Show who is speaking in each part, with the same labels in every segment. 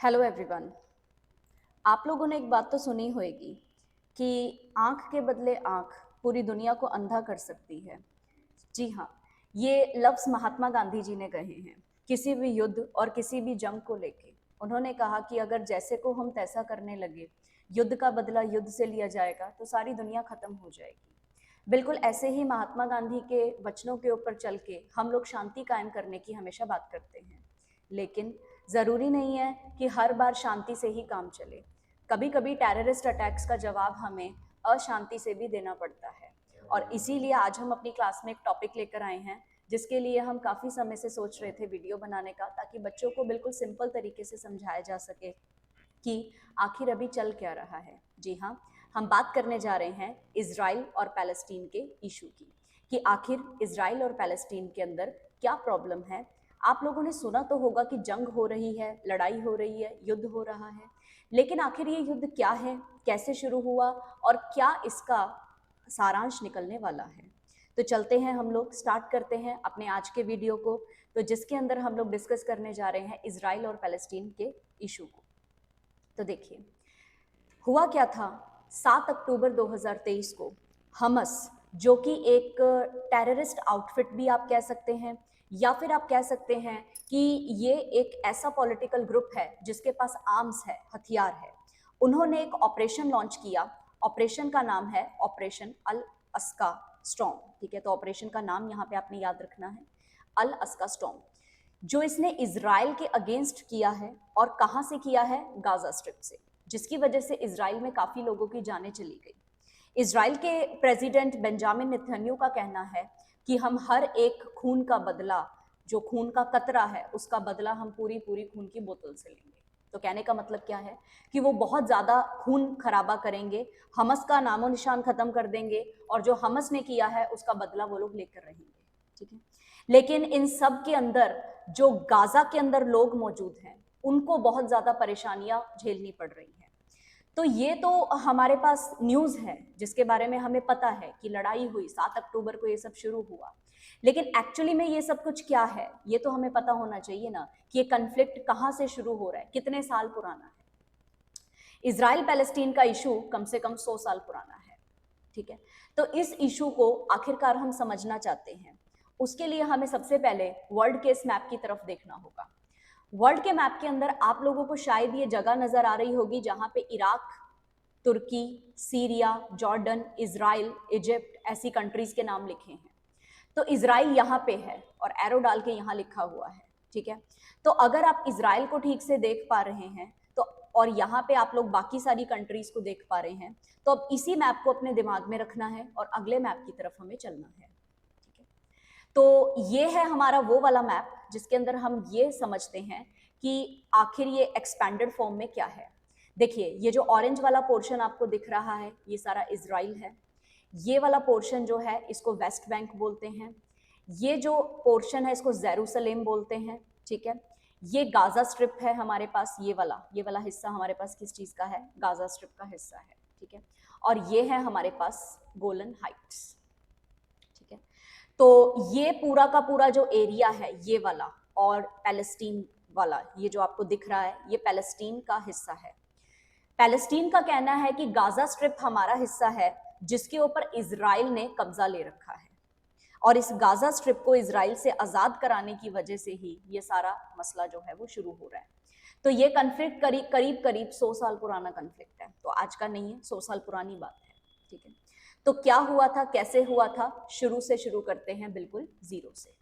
Speaker 1: Hello everyone. आप लोगों ने एक बात तो सुनी होगी कि आंख के बदले आंख पूरी दुनिया को अंधा कर सकती है। जी हाँ, ये लफ्ज़ महात्मा गांधी जी ने कहे हैं। किसी भी युद्ध और किसी भी जंग को लेके उन्होंने कहा कि अगर जैसे को हम तैसा करने लगे, युद्ध का बदला युद्ध से लिया जाएगा तो सारी दुनिया खत्म हो जाएगी। बिल्कुल ऐसे ही महात्मा गांधी के वचनों के ऊपर चल के हम लोग शांति कायम करने की हमेशा बात करते हैं, लेकिन ज़रूरी नहीं है कि हर बार शांति से ही काम चले। कभी कभी टेररिस्ट अटैक्स का जवाब हमें अशांति से भी देना पड़ता है। और इसीलिए आज हम अपनी क्लास में एक टॉपिक लेकर आए हैं जिसके लिए हम काफ़ी समय से सोच रहे थे वीडियो बनाने का, ताकि बच्चों को बिल्कुल सिंपल तरीके से समझाया जा सके कि आखिर अभी चल क्या रहा है। जी हाँ, हम बात करने जा रहे हैं इजराइल और पैलेस्टीन के इशू की, कि आखिर इजराइल और पैलेस्टीन के अंदर क्या प्रॉब्लम है। आप लोगों ने सुना तो होगा कि जंग हो रही है, लड़ाई हो रही है, युद्ध हो रहा है, लेकिन आखिर ये युद्ध क्या है, कैसे शुरू हुआ और क्या इसका सारांश निकलने वाला है। तो चलते हैं, हम लोग स्टार्ट करते हैं अपने आज के वीडियो को, तो जिसके अंदर हम लोग डिस्कस करने जा रहे हैं इजराइल और पैलेस्टीन के इशू को। तो देखिए, हुआ क्या था। 7 अक्टूबर 2023 को हमस, जो कि एक टेररिस्ट आउटफिट भी आप कह सकते हैं, या फिर आप कह सकते हैं कि ये एक ऐसा पॉलिटिकल ग्रुप है जिसके पास आर्म्स है, हथियार है। उन्होंने एक ऑपरेशन लॉन्च किया। ऑपरेशन का नाम है ऑपरेशन अल अस्का स्टॉर्म। ठीक है, तो ऑपरेशन का नाम यहाँ पे आपने याद रखना है, अल अस्का स्टॉर्म, जो इसने इजराइल के अगेंस्ट किया है। और कहाँ से किया है? गाजा स्ट्रिप से, जिसकी वजह से इजराइल में काफ़ी लोगों की जानें चली गई। इजराइल के प्रेसिडेंट बेंजामिन नेतन्याहू का कहना है कि हम हर एक खून का बदला, जो खून का कतरा है उसका बदला हम पूरी पूरी खून की बोतल से लेंगे। तो कहने का मतलब क्या है कि वो बहुत ज़्यादा खून खराबा करेंगे, हमस का नामो निशान खत्म कर देंगे, और जो हमस ने किया है उसका बदला वो लोग लेकर रहेंगे। ठीक है, लेकिन इन सब के अंदर जो गाजा के अंदर लोग मौजूद हैं उनको बहुत ज़्यादा परेशानियां झेलनी पड़ रही हैं। तो ये तो हमारे पास न्यूज़ है जिसके बारे में हमें पता है कि लड़ाई हुई, 7 अक्टूबर को ये सब शुरू हुआ, लेकिन एक्चुअली में ये सब कुछ क्या है ये तो हमें पता होना चाहिए ना, कि ये कन्फ्लिक्ट कहाँ से शुरू हो रहा है, कितने साल पुराना है। इजराइल पैलेस्टीन का इशू कम से कम 100 साल पुराना है। ठीक है, तो इस इशू को आखिरकार हम समझना चाहते हैं, उसके लिए हमें सबसे पहले वर्ल्ड के इस मैप की तरफ देखना होगा। वर्ल्ड के मैप के अंदर आप लोगों को शायद ये जगह नजर आ रही होगी जहां पे इराक, तुर्की, सीरिया, जॉर्डन, इजराइल, इजिप्ट ऐसी कंट्रीज के नाम लिखे हैं। तो इजराइल यहाँ पे है और एरो डाल के यहाँ लिखा हुआ है। ठीक है, तो अगर आप इजराइल को ठीक से देख पा रहे हैं तो, और यहाँ पे आप लोग बाकी सारी कंट्रीज को देख पा रहे हैं, तो अब इसी मैप को अपने दिमाग में रखना है और अगले मैप की तरफ हमें चलना है। ठीक है, तो ये है हमारा वो वाला मैप जिसके अंदर हम ये समझते हैं कि आखिर ये एक्सपैंडेड फॉर्म में क्या है। देखिए, ये जो ऑरेंज वाला पोर्शन आपको दिख रहा है ये सारा इजराइल है। ये वाला पोर्शन जो है इसको वेस्ट बैंक बोलते हैं। ये जो पोर्शन है इसको जेरूसलेम बोलते हैं। ठीक है, ये गाजा स्ट्रिप है हमारे पास, ये वाला हिस्सा हमारे पास किस चीज़ का है? गाजा स्ट्रिप का हिस्सा है। ठीक है, और ये है हमारे पास गोलन हाइट्स। ठीक है, तो ये पूरा का पूरा जो एरिया है ये वाला, और पैलेस्टीन वाला ये जो आपको दिख रहा है ये पैलेस्टीन का हिस्सा है। पैलेस्टीन का कहना है कि गाजा स्ट्रिप हमारा हिस्सा है जिसके ऊपर इजराइल ने कब्जा ले रखा है, और इस गाजा स्ट्रिप को इजराइल से आज़ाद कराने की वजह से ही ये सारा मसला जो है वो शुरू हो रहा है। तो ये कन्फ्लिक्ट करीब करीब 100 साल पुराना कन्फ्लिक्ट है, तो आज का नहीं है, 100 साल पुरानी बात है। ठीक है, तो क्या हुआ था, कैसे हुआ था, शुरू से शुरू करते हैं, बिल्कुल जीरो से।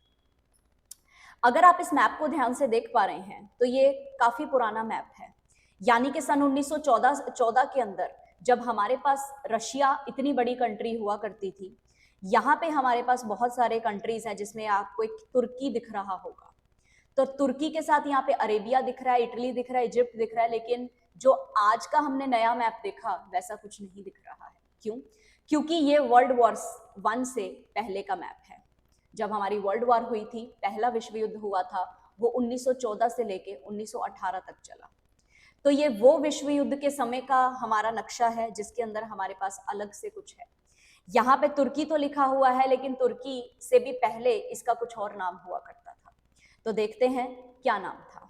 Speaker 1: अगर आप इस मैप को ध्यान से देख पा रहे हैं तो ये काफी पुराना मैप है, यानी कि सन 1914 के अंदर जब हमारे पास रशिया इतनी बड़ी कंट्री हुआ करती थी, यहाँ पे हमारे पास बहुत सारे कंट्रीज हैं जिसमें आपको एक तुर्की दिख रहा होगा। तो तुर्की के साथ यहाँ पे अरेबिया दिख रहा है, इटली दिख रहा है, इजिप्ट दिख रहा है, लेकिन जो आज का हमने नया मैप देखा वैसा कुछ नहीं दिख रहा है। क्यों? क्योंकि ये वर्ल्ड वॉर 1 से पहले का मैप है। जब हमारी वर्ल्ड वॉर हुई थी, पहला विश्व युद्ध हुआ था, वो 1914 से लेके 1918 तक चला। तो ये वो विश्व युद्ध के समय का हमारा नक्शा है जिसके अंदर हमारे पास अलग से कुछ है। यहाँ पे तुर्की तो लिखा हुआ है, लेकिन तुर्की से भी पहले इसका कुछ और नाम हुआ करता था। तो देखते हैं क्या नाम था।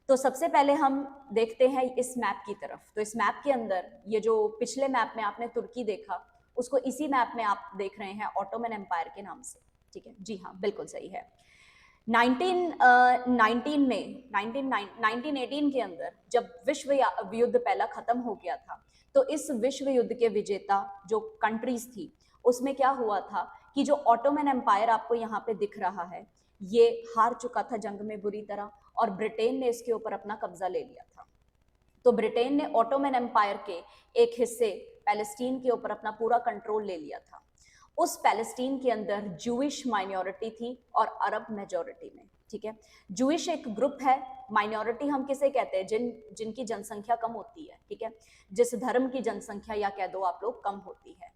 Speaker 1: तो सबसे पहले हम देखते हैं इस मैप की तरफ। तो इस मैप के अंदर ये जो पिछले मैप में आपने तुर्की देखा, उसको इसी मैप में आप देख रहे हैं ऑटोमन एम्पायर के नाम से, ठीक है। जी हाँ, बिल्कुल सही है। 1918 के अंदर जब विश्व युद्ध पहला खत्म हो गया था, तो इस विश्व युद्ध के विजेता जो कंट्रीज थी, उसमें क्या हुआ था कि जो ऑटोमन एम्पायर आपको यहाँ पे दिख रहा है, ये हार चुका था जंग में बुरी तरह, और ब्रिटेन ने इसके ऊपर अपना कब्जा ले लिया था। तो ब्रिटेन ने ऑटोमन एम्पायर के एक हिस्से पैलेस्टीन के ऊपर अपना पूरा कंट्रोल ले लिया था। उस पैलेस्टीन के अंदर जूइश माइनॉरिटी थी और अरब मेजॉरिटी में, ठीक है। जूइश एक ग्रुप है, माइनॉरिटी हम किसे कहते हैं, जिनकी जनसंख्या कम होती है, ठीक है, जिस धर्म की जनसंख्या या कह दो आप लोग कम होती है।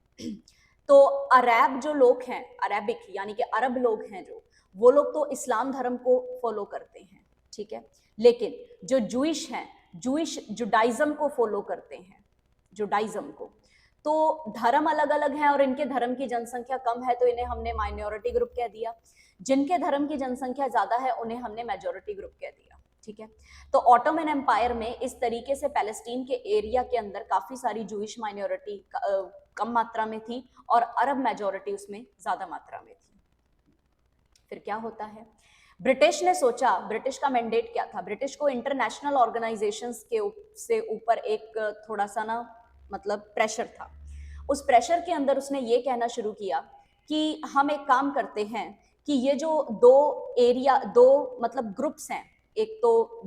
Speaker 1: तो अरब जो लोग हैं, अरेबिक यानी कि अरब लोग हैं जो, वो लोग तो इस्लाम धर्म को फॉलो करते हैं, ठीक है। लेकिन जो जूइश हैं, जूइश जुडाइज्म को फॉलो करते हैं, जुडाइज्म को। तो धर्म अलग अलग हैं और इनके धर्म की जनसंख्या कम है, तो इन्हें हमने माइनॉरिटी ग्रुप कह दिया। जिनके धर्म की जनसंख्या ज्यादा है उन्हें हमने मेजॉरिटी ग्रुप कह दिया, ठीक है। तो ऑटोमन एम्पायर में इस तरीके से पैलेस्टीन के एरिया के अंदर काफी सारी जूइश माइनॉरिटी कम मात्रा में थी और अरब मेजॉरिटी उसमें ज्यादा मात्रा में थी। फिर क्या होता है, ब्रिटिश ने सोचा, ब्रिटिश का मैंडेट क्या था, ब्रिटिश को इंटरनेशनल ऑर्गेनाइजेशंस के से ऊपर एक थोड़ा सा ना मतलब प्रेशर था। उस प्रेशर के अंदर उसने ये कहना शुरू किया कि हम एक काम करते हैं कि ये जो दो मतलब ग्रुप्स हैं, एक तो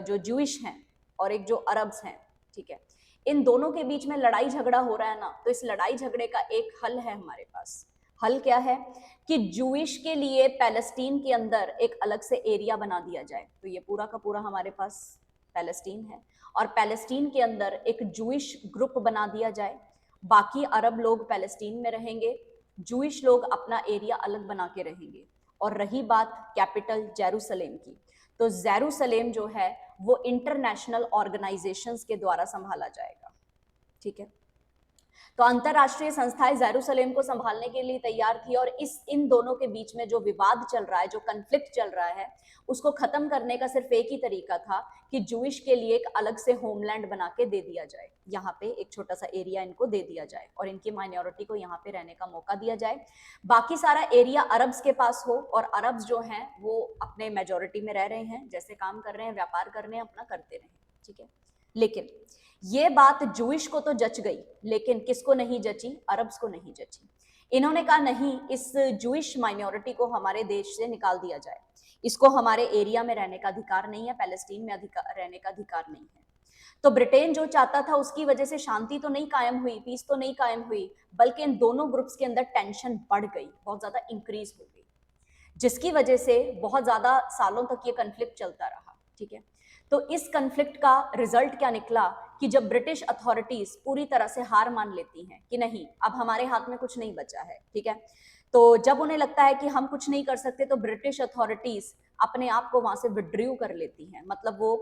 Speaker 1: जो जूइश हैं और एक जो अरब्स हैं, ठीक है, इन दोनों के बीच में लड़ाई झगड़ा हो रहा है ना, तो इस लड़ाई झगड़े का एक हल है हमारे पास। हल क्या है कि जूइश के लिए पैलेस्टीन के अंदर एक अलग से एरिया बना दिया जाए। तो ये पूरा का पूरा हमारे पास पैलेस्टीन है और पैलेस्टीन के अंदर एक जूइश ग्रुप बना दिया जाए, बाकी अरब लोग पैलेस्टीन में रहेंगे, जूइश लोग अपना एरिया अलग बना के रहेंगे। और रही बात कैपिटल जेरूसलेम की, तो जेरूसलेम जो है वो इंटरनेशनल ऑर्गेनाइजेशंस के द्वारा संभाला जाएगा, ठीक है। तो अंतरराष्ट्रीय संस्थाएं जेरूसलेम को संभालने के लिए तैयार थी और इन दोनों के बीच में जो विवाद चल रहा है, जो कन्फ्लिक्ट चल रहा है, उसको खत्म करने का सिर्फ एक ही तरीका था कि जूइश के लिए एक अलग से होमलैंड बना के दे दिया जाए, यहाँ पे एक छोटा सा एरिया इनको दे दिया जाए और इनकी माइनॉरिटी को यहाँ पे रहने का मौका दिया जाए। बाकी सारा एरिया अरब्स के पास हो और अरब्स जो हैं वो अपने मेजोरिटी में रह रहे हैं, जैसे काम कर रहे हैं, व्यापार कर रहे हैं, अपना करते रहे, ठीक है। लेकिन ये बात जूइश को तो जच गई, लेकिन किसको नहीं जची, अरब्स को नहीं जची। इन्होंने कहा नहीं, इस जूइश माइनॉरिटी को हमारे देश से निकाल दिया जाए, इसको हमारे एरिया में रहने का अधिकार नहीं है, पैलेस्टीन में रहने का अधिकार नहीं है। तो ब्रिटेन जो चाहता था उसकी वजह से शांति तो नहीं कायम हुई, पीस तो नहीं कायम हुई, बल्कि इन दोनों ग्रुप्स के अंदर टेंशन बढ़ गई, बहुत ज्यादा इंक्रीज हो गई, जिसकी वजह से बहुत ज्यादा सालों तक ये कन्फ्लिक्ट चलता रहा, ठीक है। तो इस कन्फ्लिक्ट का रिजल्ट क्या निकला कि जब ब्रिटिश अथॉरिटीज पूरी तरह से हार मान लेती हैं कि नहीं, अब हमारे हाथ में कुछ नहीं बचा है, ठीक है, तो जब उन्हें लगता है कि हम कुछ नहीं कर सकते, तो ब्रिटिश अथॉरिटीज अपने आप को वहां से विड्रू कर लेती हैं, मतलब वो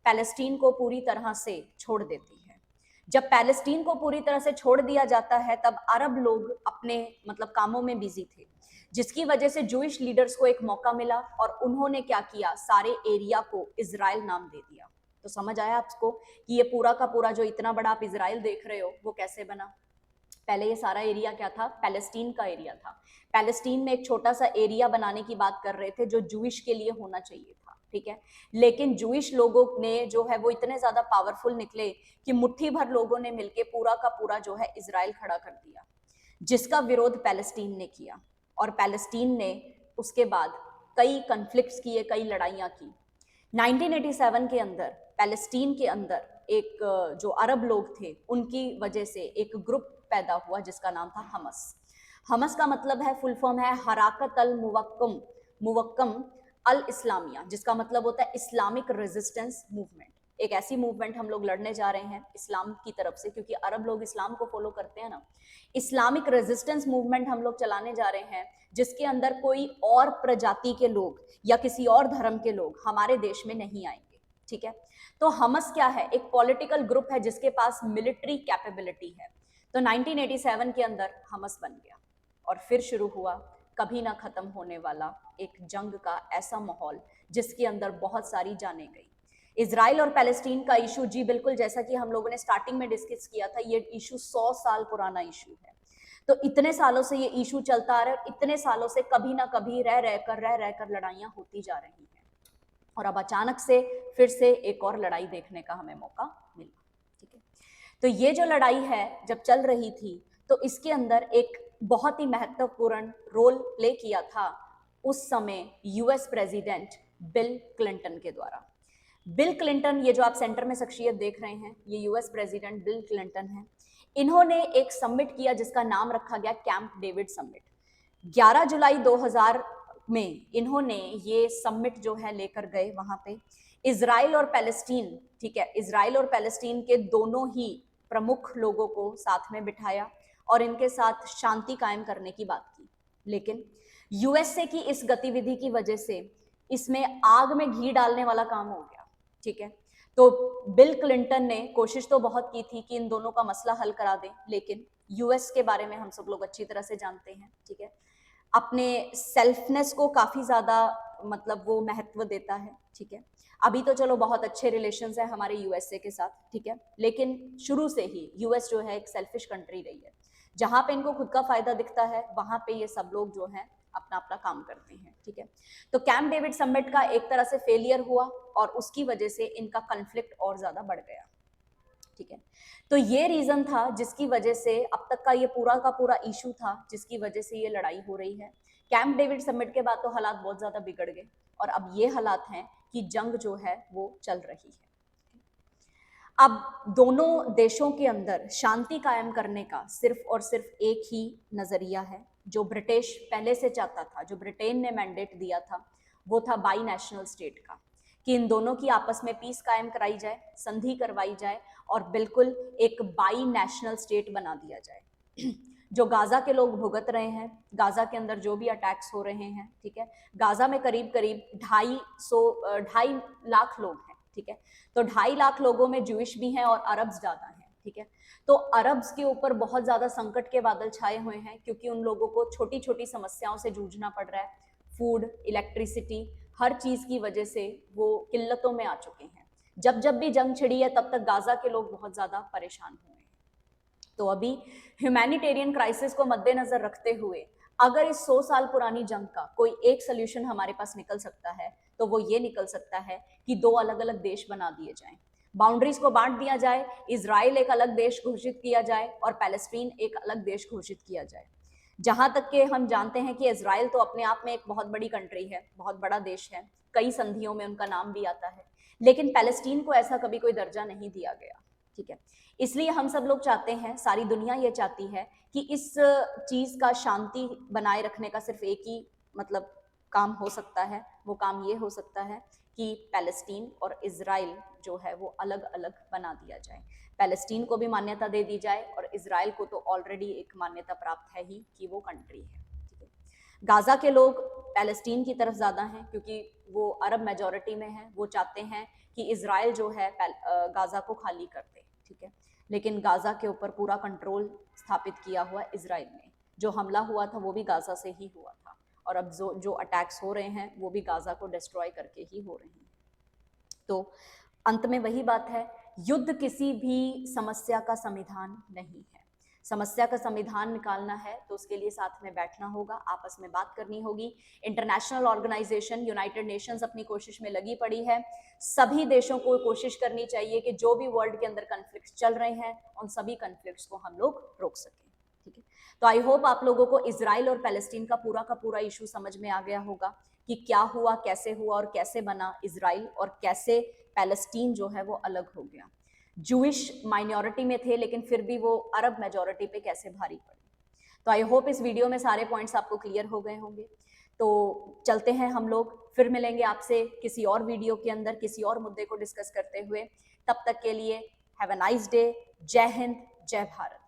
Speaker 1: पैलेस्टीन को पूरी तरह से छोड़ देती है। जब पैलेस्टीन को पूरी तरह से छोड़ दिया जाता है, तब अरब लोग अपने मतलब कामों में बिजी थे, जिसकी वजह से जूइश लीडर्स को एक मौका मिला और उन्होंने क्या किया, सारे एरिया को इजराइल नाम दे दिया। तो समझ आया आपको कि ये पूरा का पूरा जो इतना बड़ा आप इजराइल देख रहे हो वो कैसे बना। पहले ये सारा एरिया क्या था, पैलेस्टीन का एरिया था। पैलेस्टीन में एक छोटा सा एरिया बनाने की बात कर रहे थे जो जूइश के लिए होना चाहिए था, ठीक है। लेकिन जूइश लोगों ने जो है वो इतने ज्यादा पावरफुल निकले कि मुट्ठी भर लोगों ने मिलकर पूरा का पूरा जो है इजराइल खड़ा कर दिया, जिसका विरोध पैलेस्टीन ने किया। और पैलेस्टीन ने उसके बाद कई कन्फ्लिक्ट्स किए, कई लड़ाइयाँ की। 1987 के अंदर पैलेस्टीन के अंदर एक जो अरब लोग थे उनकी वजह से एक ग्रुप पैदा हुआ जिसका नाम था हमस। हमस का मतलब है, फुल फॉर्म है हराकत अल मुवक्कम अल इस्लामिया, जिसका मतलब होता है इस्लामिक रेजिस्टेंस मूवमेंट। एक ऐसी मूवमेंट हम लोग लड़ने जा रहे हैं इस्लाम की तरफ से, क्योंकि अरब लोग इस्लाम को फॉलो करते हैं ना। इस्लामिक रेजिस्टेंस मूवमेंट हम लोग चलाने जा रहे हैं, जिसके अंदर कोई और प्रजाति के लोग या किसी और धर्म के लोग हमारे देश में नहीं आएंगे, ठीक है। तो हमस क्या है, एक पॉलिटिकल ग्रुप है जिसके पास मिलिट्री कैपेबिलिटी है। तो 1987 के अंदर हमस बन गया और फिर शुरू हुआ कभी ना खत्म होने वाला एक जंग का ऐसा माहौल जिसके अंदर बहुत सारी जानें गई। इजराइल और पैलेस्टीन का इशू, जी बिल्कुल, जैसा कि हम लोगों ने स्टार्टिंग में डिस्कस किया था, ये इशू 100 साल पुराना इशू है। तो इतने सालों से ये इशू चलता आ रहा है, इतने सालों से कभी ना कभी रह रहकर लड़ाइयां होती जा रही हैं, और अब अचानक से फिर से एक और लड़ाई देखने का हमें मौका मिला। ठीक है, तो ये जो लड़ाई है जब चल रही थी, तो इसके अंदर एक बहुत ही महत्वपूर्ण रोल प्ले किया था उस समय यूएस प्रेसिडेंट बिल क्लिंटन के द्वारा। बिल क्लिंटन, ये जो आप सेंटर में शख्सियत देख रहे हैं, ये यूएस प्रेसिडेंट बिल क्लिंटन है। इन्होंने एक समिट किया जिसका नाम रखा गया कैंप डेविड समिट। 11 जुलाई 2000 में इन्होंने ये समिट जो है लेकर गए वहां पे। इजराइल और पैलेस्टीन, ठीक है, इजराइल और पैलेस्टीन के दोनों ही प्रमुख लोगों को साथ में बिठाया और इनके साथ शांति कायम करने की बात की। लेकिन यूएसए की इस गतिविधि की वजह से इसमें आग में घी डालने वाला काम हो गया। ठीक है, तो बिल क्लिंटन ने कोशिश तो बहुत की थी कि इन दोनों का मसला हल करा दें, लेकिन यूएस के बारे में हम सब लोग अच्छी तरह से जानते हैं। ठीक है, अपने सेल्फनेस को काफी ज्यादा मतलब वो महत्व देता है। ठीक है, अभी तो चलो बहुत अच्छे रिलेशंस है हमारे यूएसए के साथ। ठीक है, लेकिन शुरू से ही यूएस जो है एक सेल्फिश कंट्री रही है। जहां पे इनको खुद का फायदा दिखता है वहां पे ये सब लोग जो है अपना अपना काम करते हैं। ठीक है, तो कैंप डेविड समिट का एक तरह से फेलियर हुआ और उसकी वजह से इनका कन्फ्लिक्ट और ज्यादा बढ़ गया। ठीक है, तो ये रीजन था जिसकी वजह से अब तक का ये पूरा का पूरा इशू था, जिसकी वजह से ये लड़ाई हो रही है। कैंप डेविड समिट के बाद तो हालात बहुत ज्यादा बिगड़ गए और अब ये हालात हैं कि जंग जो है वो चल रही है। अब दोनों देशों के अंदर शांति कायम करने का सिर्फ और सिर्फ एक ही नजरिया है, जो ब्रिटिश पहले से चाहता था, जो ब्रिटेन ने मैंडेट दिया था, वो था बाई नेशनल स्टेट का, कि इन दोनों की आपस में पीस कायम कराई जाए, संधि करवाई जाए और बिल्कुल एक बाई नेशनल स्टेट बना दिया जाए। जो गाजा के लोग भुगत रहे हैं, गाजा के अंदर जो भी अटैक्स हो रहे हैं, ठीक है, गाजा में करीब करीब 2.5 लाख लोग हैं। ठीक है, तो 2.5 लाख लोगों में ज्यूइश भी हैं और अरब्स ज्यादा हैं। ठीक है, तो अरब्स के ऊपर बहुत ज्यादा संकट के बादल छाए हुए हैं, क्योंकि उन लोगों को छोटी छोटी समस्याओं से जूझना पड़ रहा है। फूड, इलेक्ट्रिसिटी, हर चीज की वजह से वो किल्लतों में आ चुके हैं। जब जब भी जंग छिड़ी है तब तक गाजा के लोग बहुत ज्यादा परेशान हुए हैं। तो अभी ह्यूमैनिटेरियन क्राइसिस को मद्देनजर रखते हुए अगर इस 100 साल पुरानी जंग का कोई एक सोल्यूशन हमारे पास निकल सकता है तो वो ये निकल सकता है कि 2 अलग अलग देश बना दिए जाएं, बाउंड्रीज को बांट दिया जाए, इजराइल एक अलग देश घोषित किया जाए और पैलेस्टीन एक अलग देश घोषित किया जाए। जहां तक के हम जानते हैं कि इजराइल तो अपने आप में एक बहुत बड़ी कंट्री है, बहुत बड़ा देश है, कई संधियों में उनका नाम भी आता है, लेकिन पैलेस्टीन को ऐसा कभी कोई दर्जा नहीं दिया गया। ठीक है, इसलिए हम सब लोग चाहते हैं, सारी दुनिया ये चाहती है कि इस चीज का शांति बनाए रखने का सिर्फ एक ही मतलब काम हो सकता है। वो काम ये हो सकता है कि पैलेस्टीन और इजराइल जो है वो अलग अलग बना दिया जाए, पैलेस्टीन को भी मान्यता दे दी जाए और इजराइल को तो ऑलरेडी एक मान्यता प्राप्त है ही कि वो कंट्री है। ठीक है, गाजा के लोग पैलेस्टीन की तरफ ज्यादा हैं क्योंकि वो अरब मेजोरिटी में है, वो चाहते हैं कि इजराइल जो है गाजा को खाली कर दे। ठीक है, लेकिन गाजा के ऊपर पूरा कंट्रोल स्थापित किया हुआ इजराइल ने, जो हमला हुआ था वो भी गाजा से ही हुआ था और अब जो अटैक्स हो रहे हैं वो भी गाजा को डिस्ट्रॉय करके ही हो रहे हैं। तो अंत में वही बात है, युद्ध किसी भी समस्या का समाधान नहीं है। समस्या का समाधान निकालना है तो उसके लिए साथ में बैठना होगा, आपस में बात करनी होगी। इंटरनेशनल ऑर्गेनाइजेशन यूनाइटेड नेशंस अपनी कोशिश में लगी पड़ी है। सभी देशों को कोशिश करनी चाहिए कि जो भी वर्ल्ड के अंदर कन्फ्लिक्ट्स चल रहे हैं उन सभी कन्फ्लिक्ट्स को हम लोग रोक सकें। ठीक है, तो आई होप आप लोगों को इजराइल और पैलेस्टीन का पूरा इशू समझ में आ गया होगा कि क्या हुआ, कैसे हुआ और कैसे बना इजराइल और कैसे पैलेस्टीन जो है वो अलग हो गया। जूइश माइनॉरिटी में थे लेकिन फिर भी वो अरब मेजॉरिटी पे कैसे भारी पड़े। तो आई होप इस वीडियो में सारे पॉइंट्स आपको क्लियर हो गए होंगे। तो चलते हैं, हम लोग फिर मिलेंगे आपसे किसी और वीडियो के अंदर किसी और मुद्दे को डिस्कस करते हुए। तब तक के लिए हैव अ नाइस डे। जय हिंद, जय भारत।